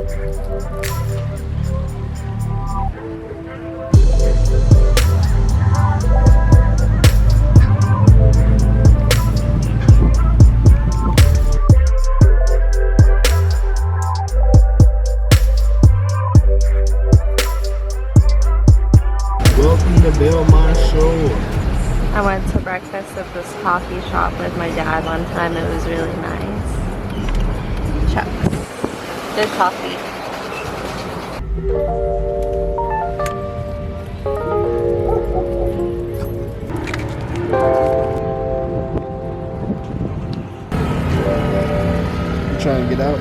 Welcome to Belmont Shore. I went to breakfast at this coffee shop with my dad one time. It was really nice. Chucks. Good coffee. You trying to get out?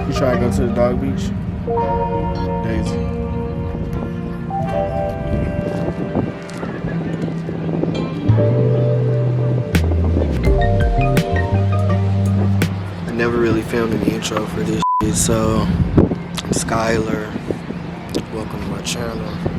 You trying to go to the dog beach? Daisy. I never really filmed an intro for this shit, so I'm Skylar. Welcome to my channel.